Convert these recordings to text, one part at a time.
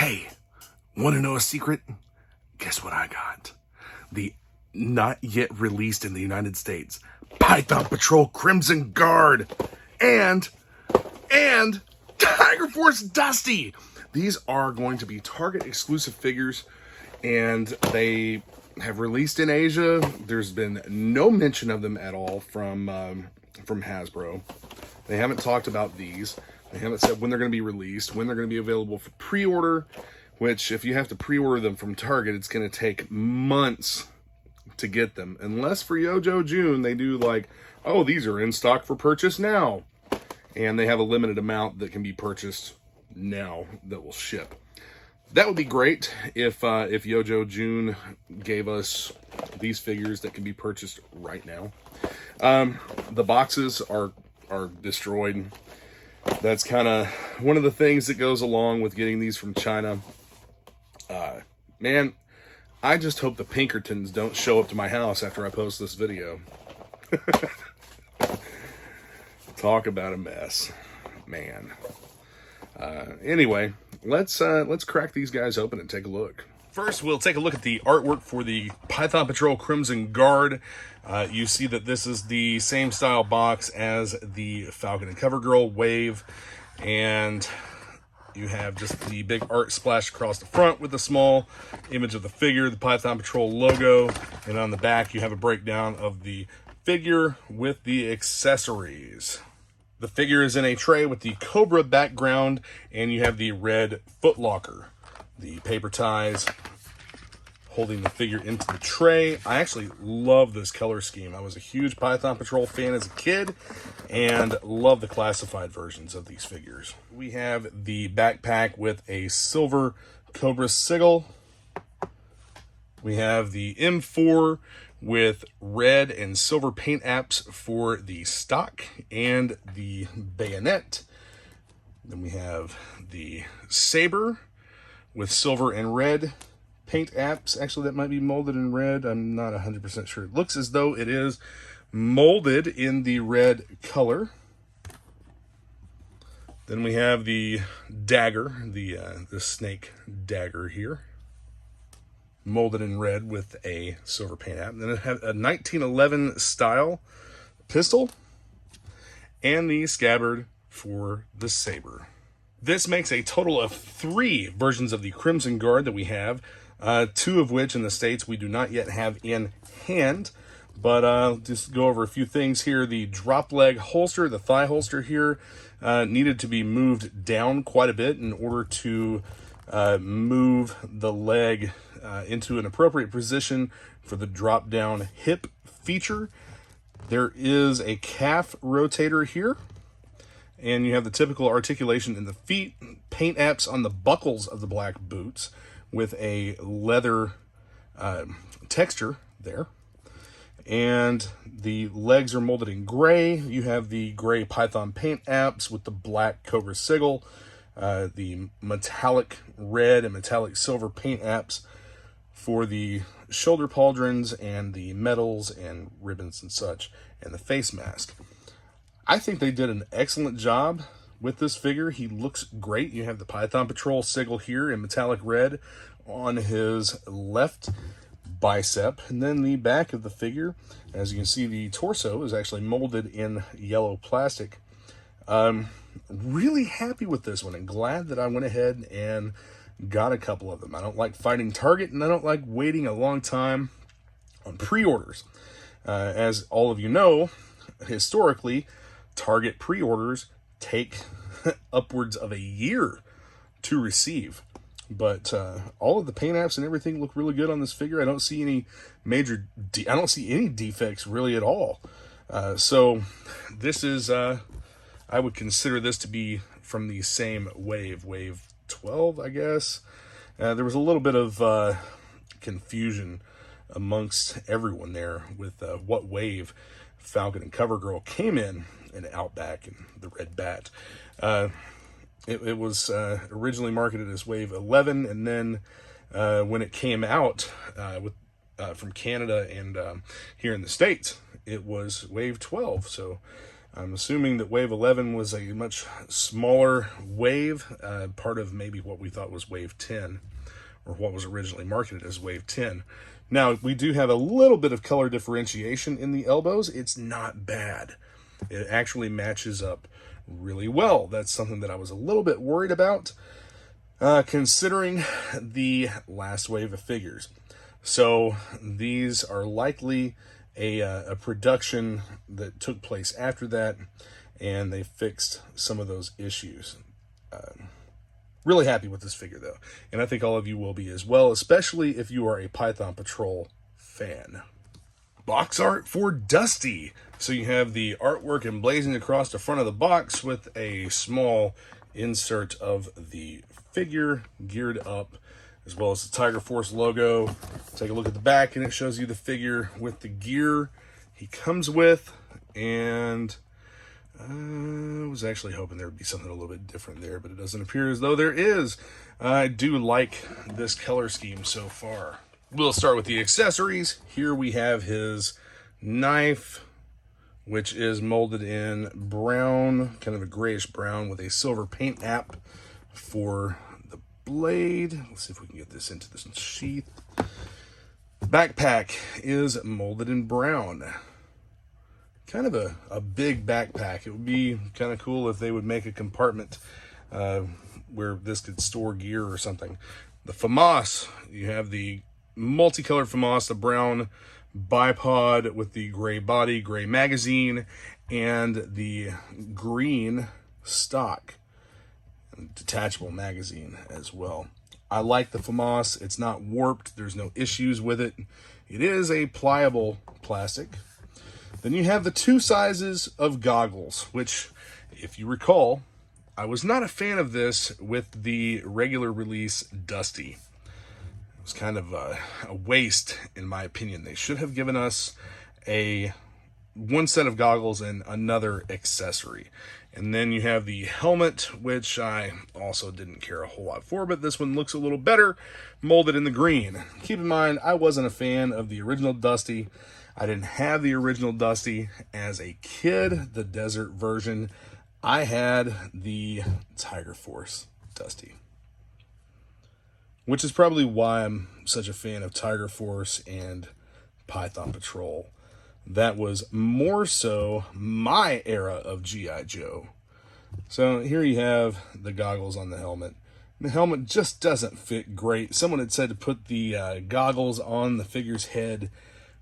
Hey, want to know a secret? Guess what I got? The not yet released in the United States Python Patrol Crimson Guard and Tiger Force Dusty. These are going to be Target exclusive figures, and they have released in Asia. There's been no mention of them at all from Hasbro. They haven't talked about these. They haven't said when they're going to be released, when they're going to be available for pre-order, which if you have to pre-order them from Target, it's going to take months to get them. Unless for Yooo Joe Den, they do like, oh, these are in stock for purchase now. And they have a limited amount that can be purchased now that will ship. That would be great if Yooo Joe Den gave us these figures that can be purchased right now. The boxes are destroyed. That's kind of one of the things that goes along with getting these from China. Man, I just hope the Pinkertons don't show up to my house after I post this video. Talk about a mess, man. Anyway, let's crack these guys open and take a look. First, we'll take a look at the artwork for the Python Patrol Crimson Guard. You see that this is the same style box as the Falcon and CoverGirl wave, and you have just the big art splash across the front with a small image of the figure, the Python Patrol logo, and on the back you have a breakdown of the figure with the accessories. The figure is in a tray with the Cobra background, and you have the red footlocker. The paper ties holding the figure into the tray. I actually love this color scheme. I was a huge Python Patrol fan as a kid and love the classified versions of these figures. We have the backpack with a silver Cobra sigil. We have the M4 with red and silver paint apps for the stock and the bayonet. Then we have the saber with silver and red paint apps. Actually, that might be molded in red. I'm not 100% sure. It looks as though it is molded in the red color. Then we have the dagger, the snake dagger here, molded in red with a silver paint app. Then it has a 1911 style pistol and the scabbard for the saber. This makes a total of 3 versions of the Crimson Guard that we have, 2 of which in the States we do not yet have in hand. But just go over a few things here. The drop leg holster, the thigh holster here, needed to be moved down quite a bit in order to move the leg into an appropriate position for the drop down hip feature. There is a calf rotator here. And you have the typical articulation in the feet, paint apps on the buckles of the black boots with a leather texture there. And the legs are molded in gray. You have the gray Python paint apps with the black Cobra sigil, the metallic red and metallic silver paint apps for the shoulder pauldrons and the medals and ribbons and such, and the face mask. I think they did an excellent job with this figure. He looks great. You have the Python Patrol sigil here in metallic red on his left bicep. And then the back of the figure, as you can see, the torso is actually molded in yellow plastic. Really happy with this one and glad that I went ahead and got a couple of them. I don't like fighting Target, and I don't like waiting a long time on pre-orders. As all of you know, historically, Target pre-orders take upwards of a year to receive. But all of the paint apps and everything look really good on this figure. I don't see any I don't see any defects really at all. So this is, I would consider this to be from the same wave 12, I guess. There was a little bit of confusion amongst everyone there with what wave Falcon and CoverGirl came in, and Outback and the Red Bat. It was originally marketed as Wave 11, and then when it came out from Canada and here in the States, it was Wave 12. So I'm assuming that Wave 11 was a much smaller wave, part of maybe what we thought was Wave 10, or what was originally marketed as Wave 10. Now, we do have a little bit of color differentiation in the elbows. It's not bad. It actually matches up really well. That's something that I was a little bit worried about, considering the last wave of figures. So these are likely a production that took place after that, and they fixed some of those issues. Really happy with this figure, though, and I think all of you will be as well, especially if you are a Python Patrol fan. Box art for Dusty. So you have the artwork emblazoned across the front of the box with a small insert of the figure geared up, as well as the Tiger Force logo. Take a look at the back, and it shows you the figure with the gear he comes with. And I was actually hoping there would be something a little bit different there, but it doesn't appear as though there is. I do like this color scheme so far. We'll start with the accessories. Here we have his knife, which is molded in brown, kind of a grayish brown, with a silver paint app for the blade. Let's see if we can get this into this sheath. Backpack is molded in brown. Kind of a big backpack. It would be kind of cool if they would make a compartment where this could store gear or something. The FAMAS, you have the multicolored FAMAS, the brown bipod with the gray body, gray magazine, and the green stock detachable magazine as well. I like the FAMAS. It's not warped. There's no issues with it. It is a pliable plastic. Then you have the two sizes of goggles, which, if you recall, I was not a fan of this with the regular release Dusty. It was kind of a waste, in my opinion. They should have given us one set of goggles and another accessory. And then you have the helmet, which I also didn't care a whole lot for, but this one looks a little better, molded in the green. Keep in mind, I wasn't a fan of the original Dusty. I didn't have the original Dusty as a kid, the desert version. I had the Tiger Force Dusty, which is probably why I'm such a fan of Tiger Force and Python Patrol. That was more so my era of G.I. Joe. So here you have the goggles on the helmet. The helmet just doesn't fit great. Someone had said to put the goggles on the figure's head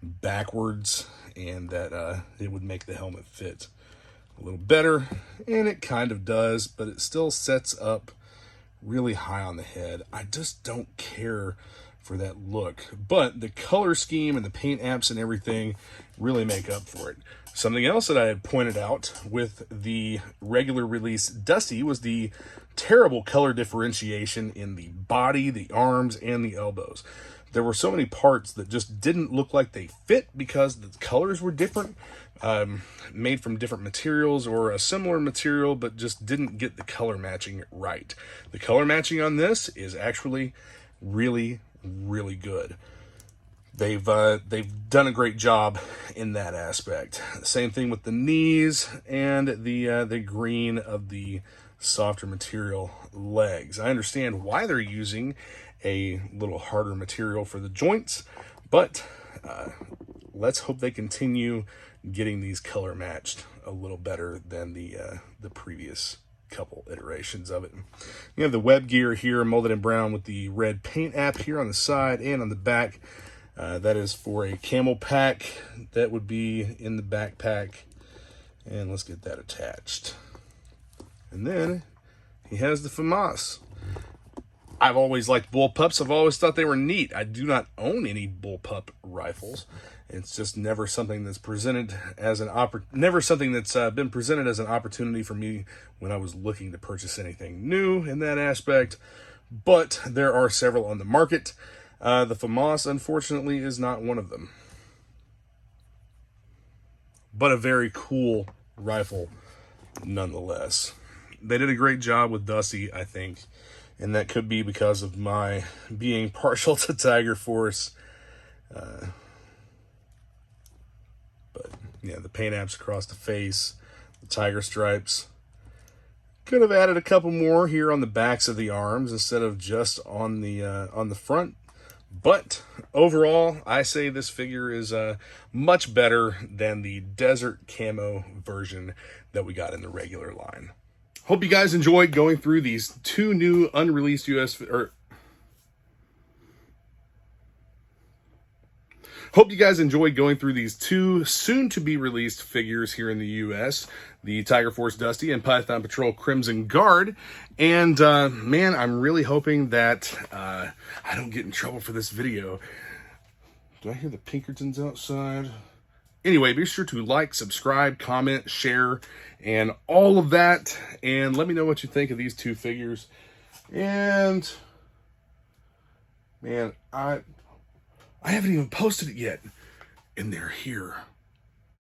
backwards, and that it would make the helmet fit a little better, and it kind of does, but it still sets up really high on the head. I just don't care for that look, but the color scheme and the paint apps and everything really make up for it. Something else that I had pointed out with the regular release Dusty was the terrible color differentiation in the body, the arms, and the elbows. There were so many parts that just didn't look like they fit because the colors were different, made from different materials or a similar material, but just didn't get the color matching right. The color matching on this is actually really, really good. They've done a great job in that aspect. Same thing with the knees and the green of the softer material legs. I understand why they're using a little harder material for the joints, but let's hope they continue getting these color matched a little better than the previous couple iterations of it. You have the web gear here molded in brown with the red paint app here on the side and on the back. That is for a camel pack that would be in the backpack, and let's get that attached. And then he has the FAMAS. I've always liked bullpups. I've always thought they were neat. I do not own any bullpup rifles. It's just never something that's presented as never something that's been presented as an opportunity for me when I was looking to purchase anything new in that aspect. But there are several on the market. The FAMAS, unfortunately, is not one of them. But a very cool rifle nonetheless. They did a great job with Dusty, I think. And that could be because of my being partial to Tiger Force. But yeah, the paint apps across the face, the tiger stripes. Could have added a couple more here on the backs of the arms instead of just on the front. But overall, I say this figure is much better than the desert camo version that we got in the regular line. Hope you guys enjoyed going through these two new unreleased Hope you guys enjoyed going through these two soon-to-be-released figures here in the U.S., the Tiger Force Dusty and Python Patrol Crimson Guard. And, man, I'm really hoping that I don't get in trouble for this video. Do I hear the Pinkertons outside? Anyway, be sure to like, subscribe, comment, share, and all of that. And let me know what you think of these two figures. And, man, I haven't even posted it yet, and they're here.